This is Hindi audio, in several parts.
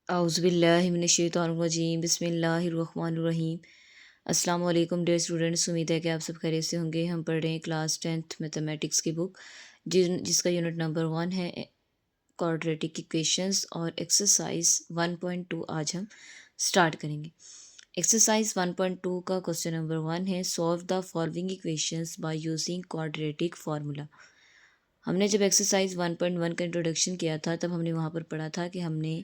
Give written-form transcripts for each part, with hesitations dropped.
औज़ुबिल्लाहिमिनश्शैतानिर्रजीम बिस्मिल्लाहिर्रहमानिर्रहीम। अस्सलाम वालेकुम डियर स्टूडेंट्स, उम्मीद है कि आप सब खैरियत से होंगे। हम पढ़ रहे हैं क्लास 10th मैथमेटिक्स की बुक जिसका यूनिट नंबर 1 है क्वाड्रेटिक इक्वेशंस और एक्सरसाइज 1.2 आज हम स्टार्ट करेंगे। एक्सरसाइज 1.2 का क्वेश्चन नंबर 1 है, solve the following equations bye using quadratic formula. हमने जब एक्सरसाइज 1.1 का इंट्रोडक्शन किया था तब हमने वहाँ पर पढ़ा था कि हमने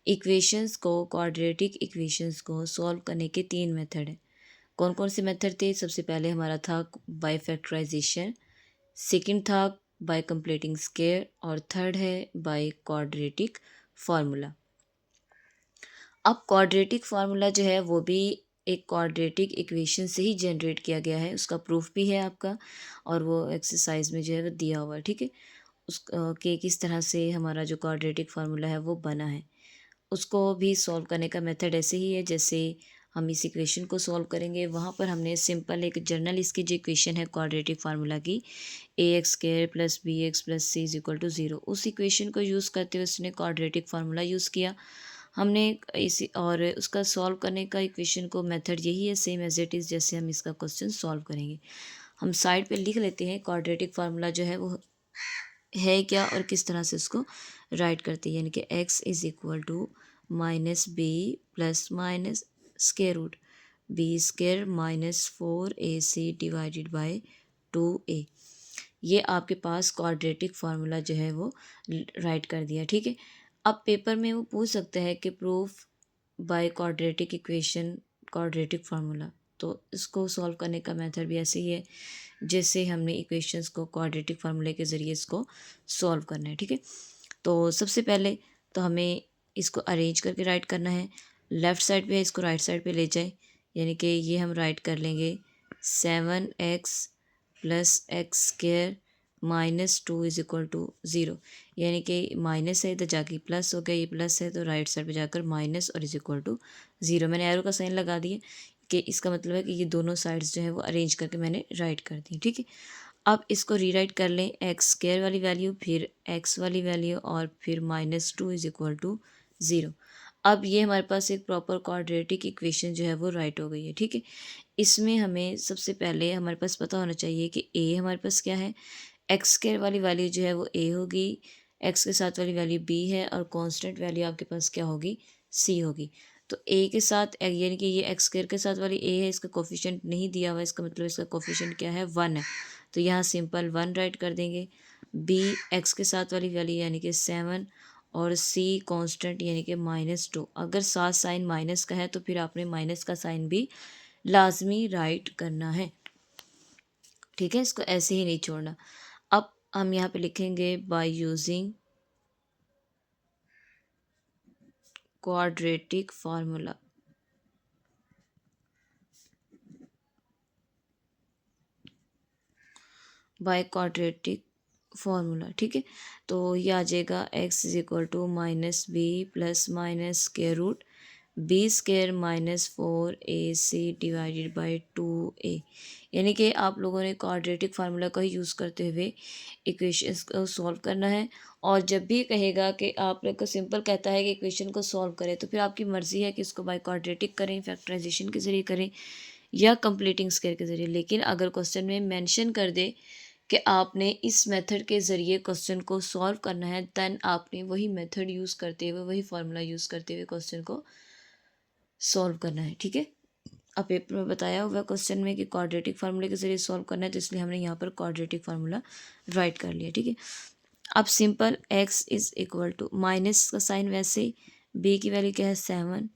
इक्वेशंस को क्वाड्रेटिक इक्वेशंस को सॉल्व करने के 3 मेथड हैं। कौन कौन से मेथड थे? सबसे पहले हमारा था बाय फैक्टराइजेशन, सेकंड था बाय कंप्लीटिंग स्क्वायर और थर्ड है बाय क्वाड्रेटिक फार्मूला। अब क्वाड्रेटिक फार्मूला जो है वो भी एक क्वाड्रेटिक इक्वेशन से ही जनरेट किया गया है, उसका प्रूफ भी है आपका और वो एक्सरसाइज में जो है वो दिया हुआ है। ठीक है, उस के किस तरह से हमारा जो क्वाड्रेटिक फार्मूला है वो बना है, उसको भी सॉल्व करने का मेथड ऐसे ही है जैसे हम इस इक्वेशन को सॉल्व करेंगे। वहाँ पर हमने सिंपल एक जर्नल इसकी जो इक्वेशन है क्वाड्रेटिक फार्मूला की, A x square plus B x plus C is equal to 0, उस इक्वेशन को यूज़ करते हुए उसने क्वाड्रेटिक फार्मूला यूज़ किया हमने इसी, और उसका सॉल्व करने का इक्वेशन को मेथड यही है, सेम एज इट इज़ जैसे हम इसका क्वेश्चन सॉल्व करेंगे। हम साइड पे लिख लेते हैं क्वाड्रेटिक फार्मूला जो है वो है क्या और किस तरह से उसको राइट करते हैं, यानी कि x is equal to minus B plus minus square root B square minus 4ac divided by 2a। ये आपके पास क्वाड्रेटिक फार्मूला जो है वो राइट कर दिया। ठीक है, अब पेपर में वो पूछ सकते हैं कि proof by quadratic equation quadratic formula, तो इसको सॉल्व करने का मेथड भी ऐसे ही है जैसे हमने इक्वेशंस को क्वाड्रेटिक फार्मूले के ज़रिए इसको सॉल्व करना है। ठीक है, तो सबसे पहले तो हमें इसको अरेंज करके राइट करना है। लेफ़्ट साइड पे है, इसको राइट साइड पे ले जाए, यानी कि ये हम राइट कर लेंगे 7x plus x square minus 2 is equal to 0, यानी कि माइनस है इधर जाके प्लस हो गया, ये प्लस है तो राइट साइड पे जाकर माइनस और इज इक्वल टू 0। मैंने एरो का साइन लगा दिया कि इसका मतलब है कि ये दोनों साइड्स जो है वो अरेंज करके मैंने राइट कर दी। ठीक है, अब इसको रीराइट कर लें, एक्स स्क्वायर वाली वैल्यू फिर एक्स वाली वैल्यू और फिर माइनस 2 इज इक्वल टू 0। अब ये हमारे पास एक प्रॉपर क्वाड्रेटिक इक्वेशन जो है वो राइट हो गई है। ठीक है, इसमें हमें सबसे पहले हमारे पास पता होना चाहिए कि ए हमारे पास क्या है, एक्स स्क्वायर वाली वैल्यू जो है वो ए होगी, एक्स के साथ वाली वैल्यू बी है और कांस्टेंट वैल्यू आपके पास क्या होगी, सी होगी। तो ए के साथ यानी कि ये एक्स स्क्वायर के साथ वाली ए है, इसका कोफिशिएंट नहीं दिया हुआ, इसका मतलब इसका कोफिशिएंट क्या है, 1 है, तो यहाँ सिंपल 1 राइट कर देंगे। बी एक्स के साथ वाली वैल्यू यानी कि 7 और सी कांस्टेंट यानी कि -2। अगर साथ साइन माइनस का है तो फिर आपने माइनस का साइन भी लाजमी राइट करना है। ठीक है, इसको ऐसे ही नहीं छोड़ना। अब हम यहाँ पे लिखेंगे by using quadratic formula. By quadratic formula, ठीक है, तो ये आ जाएगा x is equal to minus B plus minus square root B square minus 4ac divided by 2a। यानी कि आप लोगों ने क्वाड्रेटिक फार्मूला का ही यूज़ करते हुए इक्वेशंस को सॉल्व करना है। और जब भी कहेगा कि आप लोग को सिंपल कहता है कि इक्वेशन को सॉल्व करें, तो फिर आपकी मर्ज़ी है कि इसको बाय क्वाड्रेटिक करें, फैक्टराइजेशन के ज़रिए करें या कंप्लीटिंग स्क्वायर के ज़रिए। लेकिन अगर क्वेश्चन में मेंशन कर दे कि आपने इस मेथड के ज़रिए क्वेश्चन को सॉल्व करना है, देन आपने वही मेथड यूज़ करते हुए वही फार्मूला यूज़ करते हुए क्वेश्चन को सॉल्व करना है। ठीक है, अब पेपर में बताया हुआ क्वेश्चन में कि क्वाड्रेटिक फार्मूले के ज़रिए सॉल्व करना है, तो इसलिए हमने यहाँ पर क्वाड्रेटिक फार्मूला राइट कर लिया। ठीक है, अब simple x is equal to minus का साइन वैसे, b की वैल्यू क्या है 7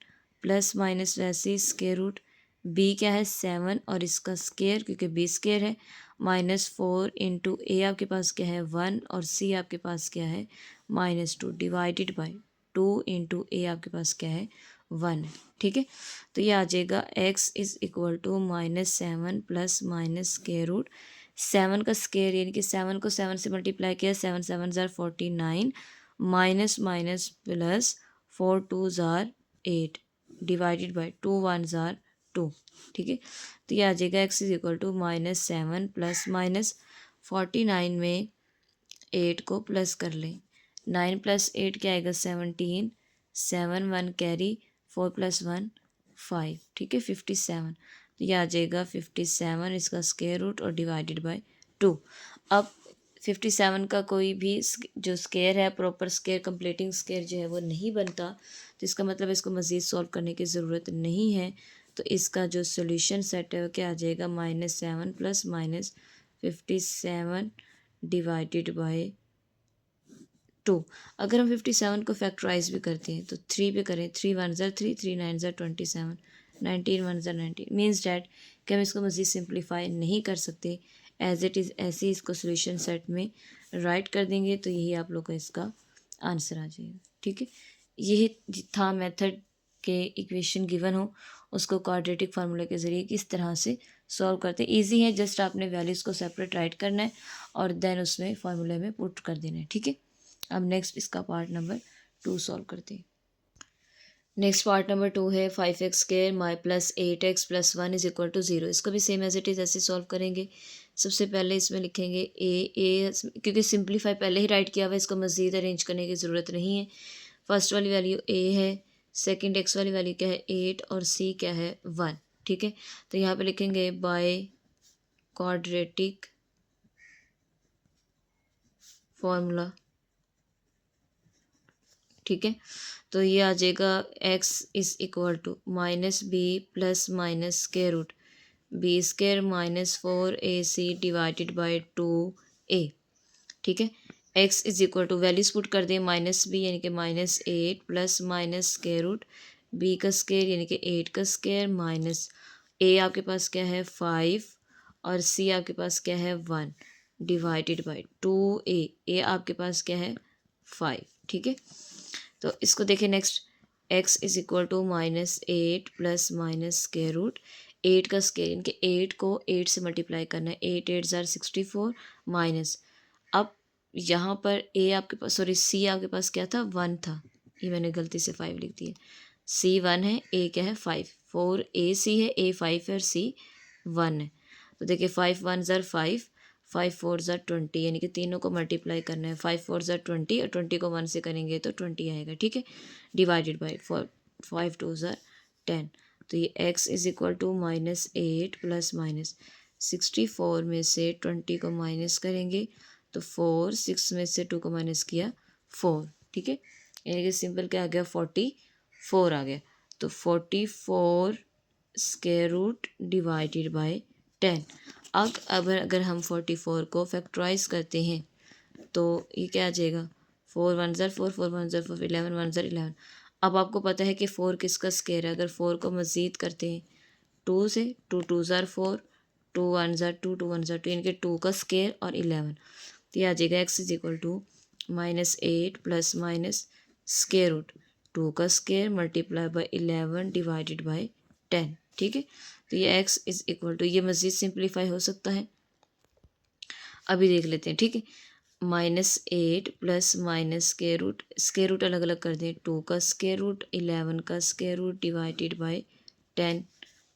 प्लस माइनस वैसे स्क्वायर रूट b क्या है 7 और इसका स्क्वायर क्योंकि b स्क्वायर है -4 इंटू ए आपके पास क्या है 1 और c आपके पास क्या है -2 डिवाइडेड बाय 2 इंटू ए आपके पास क्या है 1 है। ठीक है, तो ये आ जाएगा x is equal to -7 plus minus square root 7 का स्क्वायर यानी कि 7 को 7 से मल्टीप्लाई किया, 7 7 ज़ार 49 माइनस माइनस प्लस 4 2 ज़ार 8 डिवाइडेड बाई 2 1 ज़ार 2। ठीक है, तो ये आ जाएगा x is equal to -7 plus minus 49 में 8 को प्लस कर लें, 9 प्लस 8 क्या आएगा 17, 7 1 कैरी, 4 + 1 5, ठीक है 57। तो ये आ जाएगा 57 इसका स्क्वायर रूट और डिवाइडेड बाय 2। अब 57 का कोई भी जो स्क्वायर है प्रॉपर स्क्वायर कंप्लीटिंग स्क्वायर जो है वो नहीं बनता, तो इसका मतलब इसको मज़ीद सॉल्व करने की ज़रूरत नहीं है। तो इसका जो सोल्यूशन सेट है वो क्या आ जाएगा, -7 + -57 डिवाइडेड बाय 2। अगर हम 57 को फैक्टराइज भी करते हैं तो 3 पे करें, 3 1 ज़ा 3, 3 9 ज़ा 27, 19 1 ज़ा 19, मीन्स डैट कि हम इसको मज़ीद सिंप्लीफाई नहीं कर सकते, एज इट इज़ ऐसे ही इसको सोल्यूशन सेट में राइट कर देंगे तो यही आप लोग का इसका आंसर आ जाएगा। ठीक है, यही था मेथड के इक्वेशन गिवन हो उसको क्वाड्रेटिक फार्मूले के ज़रिए किस तरह से सॉल्व करते हैं। ईजी है, जस्ट आपने वैल्यूज़ को सेपरेट राइट करना है और देन उसमें फार्मूले में पुट कर देना है। ठीक है, अब नेक्स्ट इसका पार्ट नंबर 2 सॉल्व करते हैं। नेक्स्ट पार्ट नंबर 2 है 5x² माई प्लस 8x + 1 = 0। इसको भी सेम एज इट इज़ ऐसे सॉल्व करेंगे। सबसे पहले इसमें लिखेंगे ए क्योंकि सिंप्लीफाई पहले ही राइट किया हुआ है, इसको मज़ीद अरेंज करने की ज़रूरत नहीं है। फर्स्ट वाली वैल्यू ए है, सेकंड एक्स वाली वैल्यू क्या है 8 और सी क्या है 1। ठीक है, तो यहाँ पे लिखेंगे बाय क्वाड्रेटिक फॉर्मूला। ठीक है, तो ये आ जाएगा x = -b + -√, b² - 4ac divided by 2a। ठीक है, x = वैल्यूज पुट कर दें, -b यानी कि -8 + -√, b का स्क्वायर यानी कि 8 का स्क्वायर माइनस a आपके पास क्या है 5 और c आपके पास क्या है 1 डिवाइडेड बाय 2a। a आपके पास क्या है 5। ठीक है, तो इसको देखिए नेक्स्ट, x = -8 + -√, 8 का स्क्वायर यानी कि 8 को 8 से मल्टीप्लाई करना है, 8 8 ज़ार 64 माइनस। अब यहाँ पर a आपके पास सॉरी c आपके पास क्या था 1 था, ये मैंने गलती से 5 लिख दिया। c 1 है, a क्या है 5, 4 a c है, a 5 है और c 1 है। तो देखिए 5 1 ज़ार 5, 5 4 ज़ार 20 यानी कि तीनों को मल्टीप्लाई करना है, 5 4 ज़ार 20 और 20 को 1 से करेंगे तो 20 आएगा। ठीक है, डिवाइडेड बाई 4, 5 2 ज़ार 10। तो ये x = -8 + -64 में से 20 को माइनस करेंगे तो 4, 6 में से 2 को माइनस किया 4। ठीक है, यानी कि सिंपल क्या आ गया 44 आ गया। तो 44 स्क्वायर रूट डिवाइडेड बाय 10। अब अगर हम 44 को फैक्टराइज करते हैं तो ये क्या आ जाएगा 4 1 ज़ार 4, 4 1 ज़ार 4, 11 1 ज़ार 11। अब आपको पता है कि 4 किसका स्क्वायर है, अगर 4 को मज़ीद करते हैं 2 से, 2 2 ज़ार 4, 2 1 ज़ार 2, 2 1 ज़ार 2 यानी कि 2 का स्क्वायर और 11। तो ये आ जाएगा x = -8 + स्क्वायर रूट 2 का square multiply by 11 divided bye 10। ठीक है, तो ये x = ये मज़ीद सिंप्लीफाई हो सकता है, अभी देख लेते हैं। ठीक है, -8 + स्क्वायर रूट अलग अलग कर दें, 2 का स्क्वायर रूट 11 का स्क्वायर रूट डिवाइडेड बाय 10।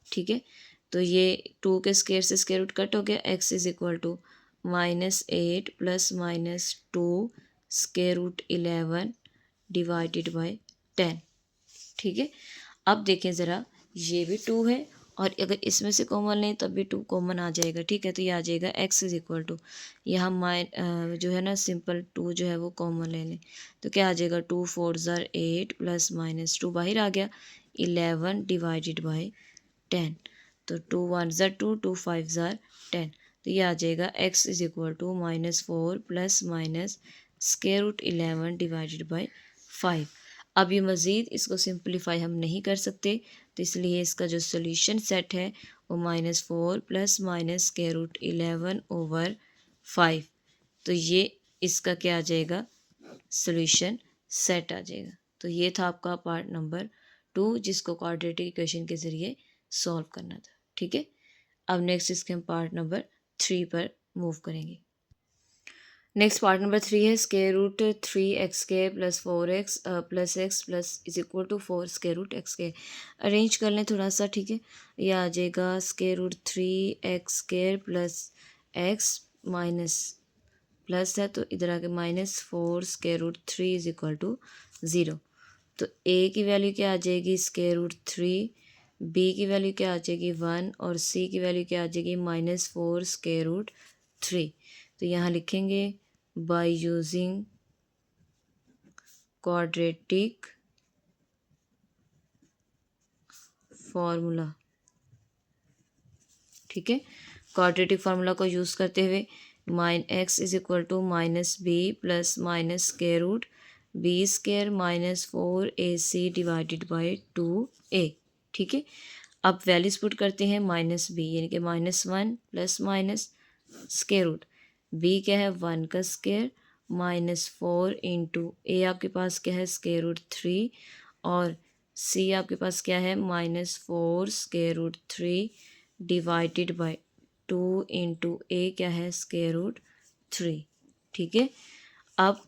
ठीक है, तो ये 2 के स्क्वायर से स्क्वायर रूट कट हो गया, x = -8 + -2 square root 11 divided bye 10। ठीक है, अब देखें ज़रा, ये भी 2 है और अगर इसमें से कॉमन लें तब भी 2 कॉमन आ जाएगा। ठीक है, तो ये आ जाएगा x = यहाँ जो है ना सिंपल 2 जो है वो कॉमन ले लें तो क्या आ जाएगा 2 4 ज़ार 8 + -2 बाहर आ गया 11 डिवाइडेड बाय 10। तो 2 1 ज़ार 2, 2 5 ज़ार 10। तो ये आ जाएगा x = -4 + square root 11 divided by 5। अब ये मज़ीद इसको सिंप्लीफाई हम नहीं कर सकते, तो इसलिए इसका जो सोल्यूशन सेट है वो -4 + स्क्वायर रूट 11/5। तो ये इसका क्या आ जाएगा सोल्यूशन सेट आ जाएगा। तो ये था आपका पार्ट नंबर 2 जिसको क्वाड्रेटिक इक्वेशन के ज़रिए सॉल्व करना था। ठीक है, अब नेक्स्ट इसके हम पार्ट नंबर 3 पर मूव करेंगे। नेक्स्ट पार्ट नंबर 3 है square root 3x² + 4x + x = 4 square root x²। Arrange कर लें थोड़ा सा। ठीक है, यह आ जाएगा square root 3x² + x minus plus है तो इधर आके -4 स्क्वायर रूट 3 = 0। तो ए की वैल्यू क्या आ जाएगी स्क्वायर रूट 3, बी की वैल्यू क्या आ जाएगी 1 और सी की वैल्यू क्या आ जाएगी -4 स्क्वायर रूट 3। तो यहाँ लिखेंगे बाय यूजिंग क्वाड्रेटिक फार्मूला। ठीक है, क्वाड्रेटिक फार्मूला को यूज़ करते हुए x is equal to -b plus minus square root B square -4ac divided by 2a। ठीक है, अब वैल्यूज पुट करते हैं -b यानी कि -1 plus minus square root b क्या है 1 का स्क्वायर -4 इंटू ए आपके पास क्या है स्क्वायर रूट 3 और c आपके पास क्या है -4 square root 3 divided by 2 into A क्या है स्क्वायर रूट 3। ठीक है, अब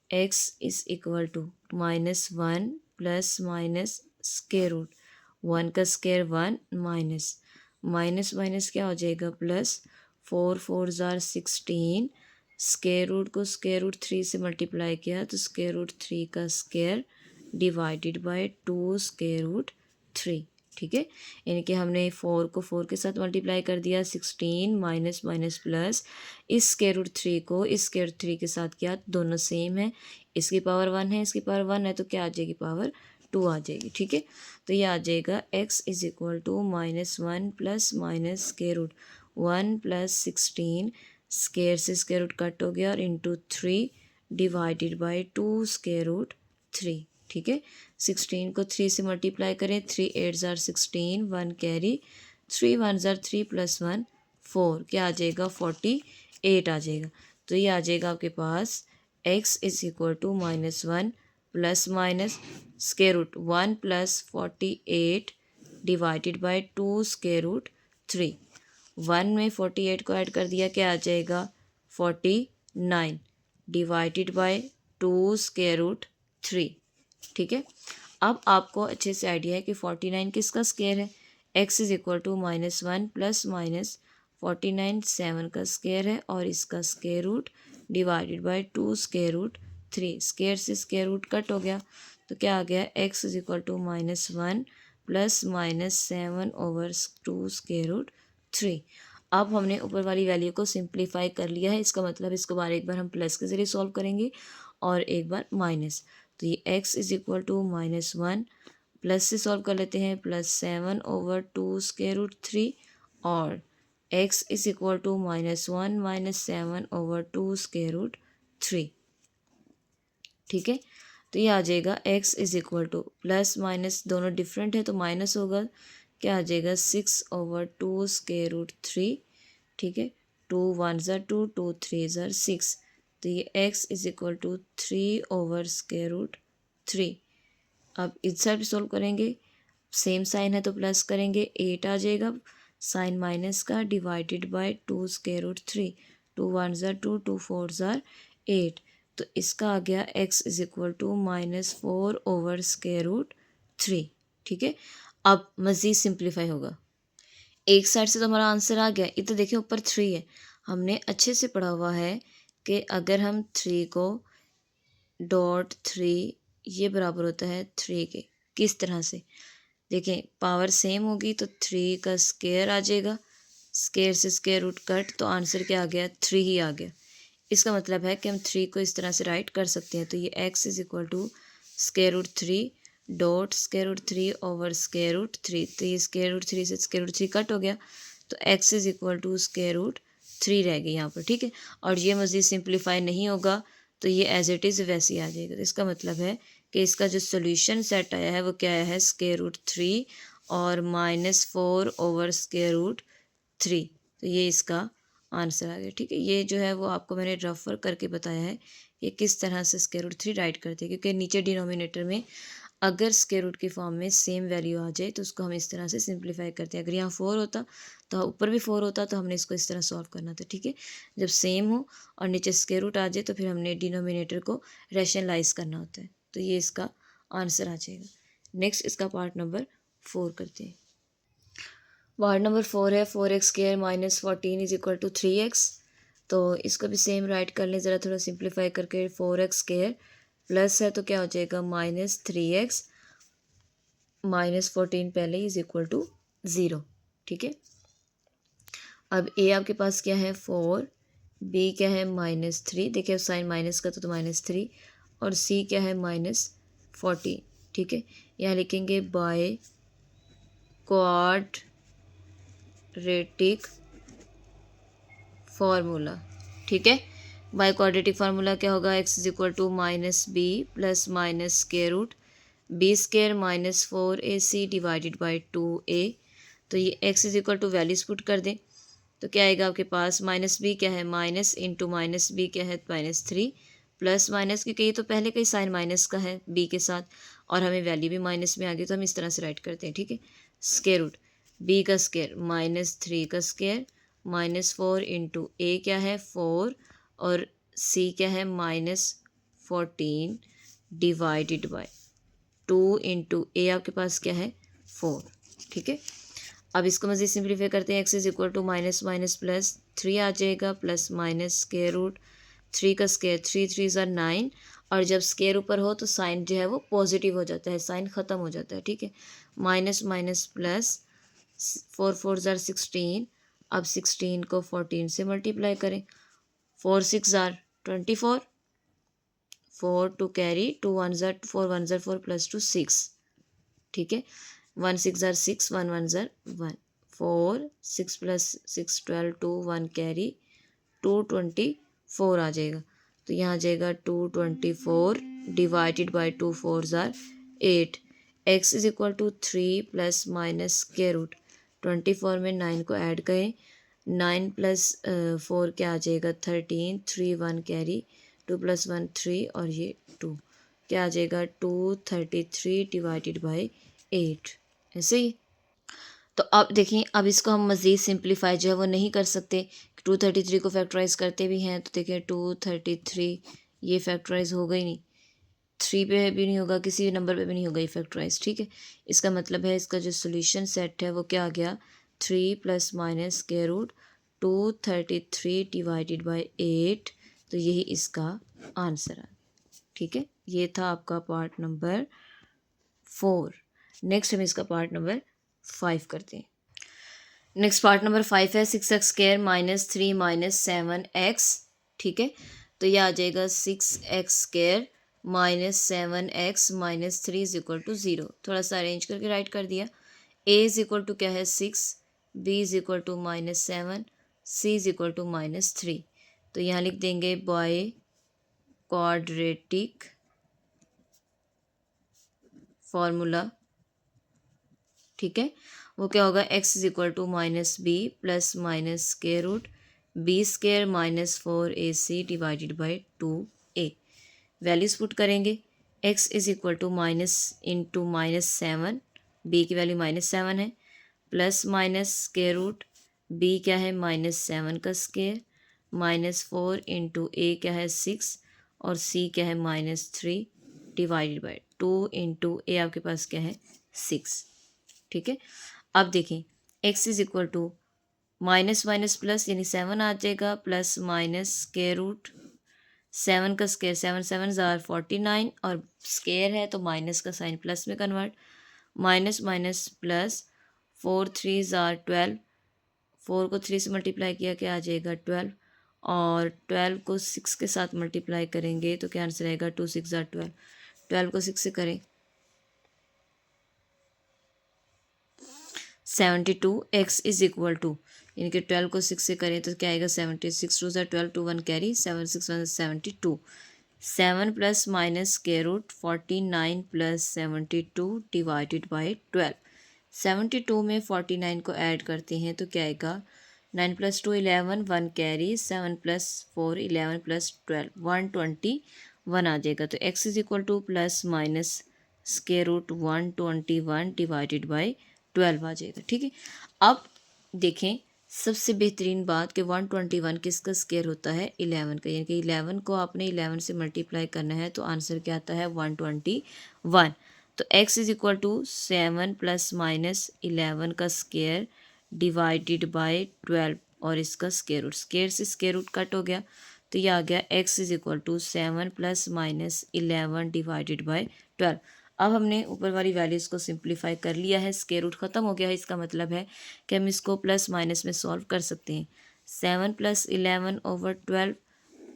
x is equal to -1 plus minus square root 1 का स्क्वायर 1 माइनस माइनस माइनस क्या हो जाएगा प्लस 4 4 जार 16 स्क्वायर रूट को स्क्वायर रूट 3 से मल्टीप्लाई किया तो स्क्वायर रूट 3 का square divided by 2 square root 3। ठीक है, यानी कि हमने 4 को 4 के साथ मल्टीप्लाई कर दिया 16 माइनस माइनस प्लस इस स्क्वायर रूट 3 को इस स्क्वायर रूट 3 के साथ किया दोनों सेम है, इसकी पावर 1 है इसकी पावर 1 है तो क्या आ जाएगी पावर 2 आ जाएगी। ठीक है, तो ये आ जाएगा x is equal to -1 plus minus square root 1 plus 16 square से स्क्वायर रूट कट हो गया और into 3 divided by 2 square root 3। ठीक है, 16 को 3 से मल्टीप्लाई करें 3 8 जार 16 1 कैरी 3 1 जार 3 प्लस 1 4 क्या आ जाएगा 48 आ जाएगा। तो ये आ जाएगा आपके पास x is equal to -1 plus minus square root 1 plus 48 divided by 2 square root 3। 1 में 48 को ऐड कर दिया क्या आ जाएगा 49 डिवाइडेड बाई 2 स्क्वायर रूट 3। ठीक है, अब आपको अच्छे से आइडिया है कि 49 किसका स्क्वायर है, x is equal to -1 plus minus 49 7 का स्क्वायर है और इसका square root divided by 2 square root 3। Square से स्क्वायर रूट कट हो गया तो क्या आ गया x is equal to -1 plus minus 7 over 2 square root 3। अब हमने ऊपर वाली वैल्यू को सिंप्लीफाई कर लिया है, इसका मतलब इसको बार एक बार हम प्लस के ज़रिए सॉल्व करेंगे और एक बार माइनस। तो ये x is equal to -1 plus से सॉल्व कर लेते हैं +7 ओवर 2 स्क्वायर रूट 3 और x is equal to -1 -7 over 2 square root 3। ठीक है, तो ये आ जाएगा x is equal to plus minus दोनों डिफरेंट है तो माइनस होगा क्या आ जाएगा 6 ओवर 2 स्क्वायर रूट 3। ठीक है, 2 1 ज़ा 2 2 3 ज़ा 6 तो ये x is equal to 3 over square root 3। अब इस साइड सॉल्व करेंगे सेम साइन है तो प्लस करेंगे 8 आ जाएगा साइन माइनस का डिवाइडेड बाय 2 स्क्वायर रूट 3 2 1 ज़ा 2 2 4 ज़ा 8 तो इसका आ गया x is equal to -4 over square root 3। ठीक है, अब मज़ीद सिंप्लीफाई होगा, एक साइड से तो हमारा आंसर आ गया, ये तो देखिए ऊपर 3 है, हमने अच्छे से पढ़ा हुआ है कि अगर हम 3 को डॉट 3 ये बराबर होता है 3 के, किस तरह से देखें पावर सेम होगी तो 3 का स्क्वायर आ जाएगा, स्क्वायर से स्क्वायर रूट कट तो आंसर क्या आ गया 3 ही आ गया। इसका मतलब है कि हम 3 को इस तरह से राइट कर सकते हैं, तो ये x is equal to square root 3 dot square root 3 over square root 3 तो ये स्क्वायर रूट 3 से स्क्वायर रूट 3 कट हो गया तो x is equal to square root 3 रह गई यहाँ पर। ठीक है, और ये मज़ीद सिंप्लीफाई नहीं होगा तो ये एज इट इज़ वैसे ही आ जाएगा। तो इसका मतलब है कि इसका जो सोल्यूशन सेट आया है वो क्या आया है स्क्वायर रूट 3 और -4 ओवर स्क्वायर रूट 3 तो ये इसका आंसर आ गया। ठीक है, ये जो है वो आपको मैंने रफर करके बताया है कि किस तरह से स्क्वायर रूट 3 राइट करते हैं, क्योंकि नीचे डिनोमिनेटर में अगर स्क्वायर रूट की फॉर्म में सेम वैल्यू आ जाए तो उसको हम इस तरह से सिंप्लीफाई करते हैं। अगर यहाँ 4 होता तो ऊपर भी 4 होता तो हमने इसको इस तरह सॉल्व करना था। ठीक है, जब सेम हो और नीचे स्क्वायर रूट आ जाए तो फिर हमने डिनोमिनेटर को रैशनलाइज करना होता है, तो ये इसका आंसर आ जाएगा। नेक्स्ट इसका पार्ट नंबर 4 करते हैं। पार्ट नंबर 4 है 4x square minus 14 is equal to 3x। तो इसको भी सेम राइट कर लें ज़रा थोड़ा सिंप्लीफाई करके 4x स्क्वायर प्लस है तो क्या हो जाएगा -3x -14 पहले इज इक्वल टू 0। ठीक है, अब ए आपके पास क्या है 4, बी क्या है -3, देखिए साइन माइनस का तो -3, और सी क्या है -14। ठीक है, यहाँ लिखेंगे बाय क्वाड्रेटिक फार्मूला। ठीक है, बाय क्वाड्रेटिक फार्मूला क्या होगा, x is equal to -b plus minus square root B square -4ac divided by 2a। तो ये x is equal to values put कर दें तो क्या आएगा आपके पास, -b क्या है माइनस इंटू -b क्या है -3 प्लस माइनस, क्योंकि ये तो पहले का ही साइन माइनस का है b के साथ और हमें वैल्यू भी माइनस में आ गई तो हम इस तरह से राइट करते हैं। ठीक है, स्क्वायर रूट b का स्क्वायर -3 का स्क्वायर -4 इंटू ए क्या है 4 और c क्या है -14 डिवाइडेड बाय 2 इंटू ए आपके पास क्या है 4। ठीक है, अब इसको मज़ीद सिंप्लीफाई करते हैं, x is equal to minus minus plus 3 आ जाएगा प्लस माइनस स्क्वायर रूट 3 का स्क्वायर 3 3 ज़ार 9, और जब स्क्वायर ऊपर हो तो साइन जो है वो पॉजिटिव हो जाता है, साइन ख़त्म हो जाता है। ठीक है, माइनस माइनस प्लस 4 4 ज़ार 16, अब 16 को 14 से मल्टीप्लाई करें, 4 6 ज़ार 24, 4 टू कैरी 2 1 ज़ार 4 1 ज़ार 4 प्लस 2 6। ठीक है, 1 6 ज़ार 6 1 1 ज़ार 1, 4 6 प्लस 6 12 2 1 कैरी 224 आ जाएगा। तो यहाँ आ जाएगा 224 डिवाइडेड बाई 2 4 ज़ार 8। X is equal to 3 plus minus square root 24 में 9 को ऐड करें, 9 प्लस 4 क्या आ जाएगा 13, 3 1 कैरी 2 प्लस 1 3 और ये 2 क्या आ जाएगा 233 डिवाइडेड बाई 8। ऐसे ही तो अब देखिए, अब इसको हम मज़ीद सिंप्लीफाई जो है वो नहीं कर सकते। 233 को फैक्टराइज करते भी हैं तो देखिए 233 ये फैक्टराइज होगा ही नहीं, 3 पे भी नहीं होगा, किसी भी नंबर पे भी नहीं होगा ये फैक्टराइज। ठीक है, इसका मतलब है इसका जो सोल्यूशन सेट है वो क्या आ गया 3 plus minus square root 233 divided by 8। तो यही इसका आंसर है। ठीक है, ये था आपका पार्ट नंबर 4। नेक्स्ट हम इसका पार्ट नंबर 5 करते हैं। नेक्स्ट पार्ट नंबर 5 है 6x स्क्वायर -3 -7x। ठीक है, तो यह आ जाएगा 6x square -7x -3 is equal to 0। थोड़ा सा अरेंज करके राइट कर दिया। a इज इक्वल टू क्या है 6, b is equal to -7, c is equal to -3। तो यहाँ लिख देंगे बाय क्वाड्रेटिक फॉर्मूला। ठीक है, वो क्या होगा x is equal to -b plus minus square root B square -4ac divided by 2a। Values put करेंगे, x is equal to minus into -7, b की वैल्यू -7 है, plus minus square root b क्या है -7 का स्क्वायर -4 इंटू a क्या है 6 और c क्या है -3 डिवाइडेड बाई 2 इंटू a आपके पास क्या है 6। ठीक है, अब देखें x is equal to minus minus plus यानी 7 आ जाएगा प्लस माइनस स्क्वायर रूट 7 का स्क्वायर 7 7 ज़ार 49 और स्क्वायर है तो माइनस का साइन प्लस में कन्वर्ट, माइनस माइनस प्लस 4 3 ज़ार 12, 4 को 3 से मल्टीप्लाई किया क्या आ जाएगा 12, और 12 को 6 के साथ मल्टीप्लाई करेंगे तो क्या आंसर आएगा 2 6 ज़ार 12, 12 को 6 से करें 72। एक्स इज इक्वल टू यानी कि 12 को 6 से करें तो क्या आएगा 76, 2 ज़ार 12 2 1 carry 7 6 1 72, 7 plus minus square root 49 plus 72 divided by 12। 72 में 49 को ऐड करते हैं तो क्या आएगा 9 प्लस 2 11 1 कैरी 7 प्लस 4 11 प्लस 12 121 आ जाएगा। तो x is equal to plus minus square root 121 divided by 12 आ जाएगा। ठीक है, अब देखें सबसे बेहतरीन बात कि 121 किसका स्क्वायर होता है 11 का, यानी कि 11 को आपने 11 से मल्टीप्लाई करना है तो आंसर क्या आता है 121। तो x is equal to 7 plus minus 11 का स्क्वायर डिवाइडेड बाय 12 और इसका स्क्वायर रूट, स्क्वायर से स्क्वायर रूट कट हो गया तो ये आ गया x is equal to 7 plus minus 11 divided by 12। अब हमने ऊपर वाली वैल्यूज़ को सिंप्लीफाई कर लिया है, स्क्वायर रूट ख़त्म हो गया है। इसका मतलब है कि हम इसको प्लस माइनस में सॉल्व कर सकते हैं। 7 प्लस 11 ओवर 12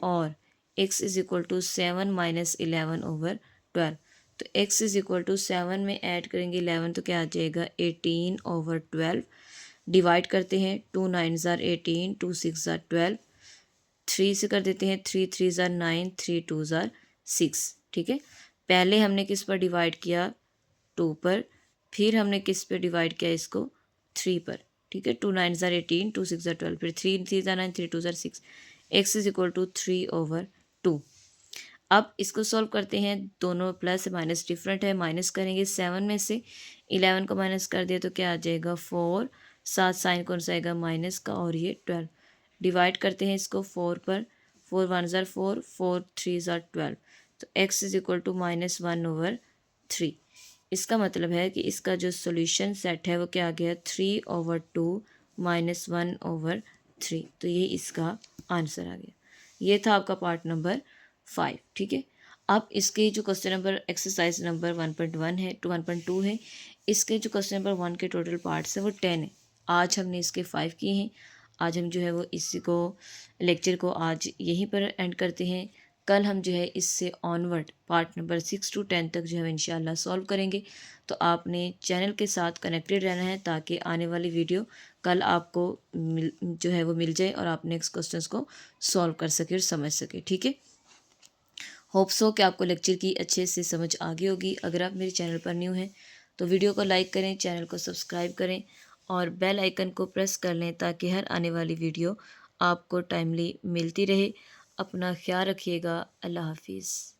और x is equal to 7 minus 11 over 12। तो x इज़ इक्वल टू 7 में ऐड करेंगे 11 तो क्या आ जाएगा 18 ओवर 12। डिवाइड करते हैं, 2 9 ज़ार 18, 2 6 ज़ार 12, 3 से कर देते हैं, 3 3 ज़ार 9, 3 2 ज़ार 6। ठीक है, पहले हमने किस पर डिवाइड किया, 2 पर, फिर हमने किस पे डिवाइड किया इसको, 3 पर। ठीक है, 2 9 ज़ार 18, 2 6 ज़ार 12, फिर 3 3 ज़ार 9, 3 2 ज़ार 6। X is equal to 3 over 2। अब इसको सॉल्व करते हैं, दोनों प्लस माइनस डिफरेंट है, माइनस करेंगे 7 में से 11 को माइनस कर दिया तो क्या आ जाएगा 4, साथ साइन कौन सा आएगा माइनस का, और ये 12। डिवाइड करते हैं इसको 4 पर, 4 1 ज़ार 4, 4 3 ज़ार 12। तो x is equal to -1 over 3। इसका मतलब है कि इसका जो सॉल्यूशन सेट है वो क्या आ गया 3 ओवर 2 -1 ओवर 3। तो ये इसका आंसर आ गया। ये था आपका पार्ट नंबर 5। ठीक है, अब इसके जो क्वेश्चन नंबर एक्सरसाइज नंबर 1.1 है टू 1.2 है, इसके जो क्वेश्चन नंबर 1 के टोटल पार्ट्स हैं वो 10 है। आज हमने इसके 5 किए हैं। आज हम जो है वो इसी को लेक्चर को आज यहीं पर एंड करते हैं। कल हम जो है इससे ऑनवर्ड पार्ट नंबर 6 to 10 तक जो है इंशाल्लाह सॉल्व करेंगे। तो आपने चैनल के साथ कनेक्टेड रहना है ताकि आने वाली वीडियो कल आपको जो है वो मिल जाए और आप नेक्स्ट क्वेश्चंस को सॉल्व कर सके और समझ सके। ठीक है, होप सो कि आपको लेक्चर की अच्छे से समझ आ गई होगी। अगर आप मेरे चैनल पर न्यू हैं तो वीडियो को लाइक करें, चैनल को सब्सक्राइब करें और बेल आइकन को प्रेस कर लें ताकि हर आने वाली वीडियो आपको टाइमली मिलती रहे। अपना ख्याल रखिएगा। अल्लाह हाफिज़।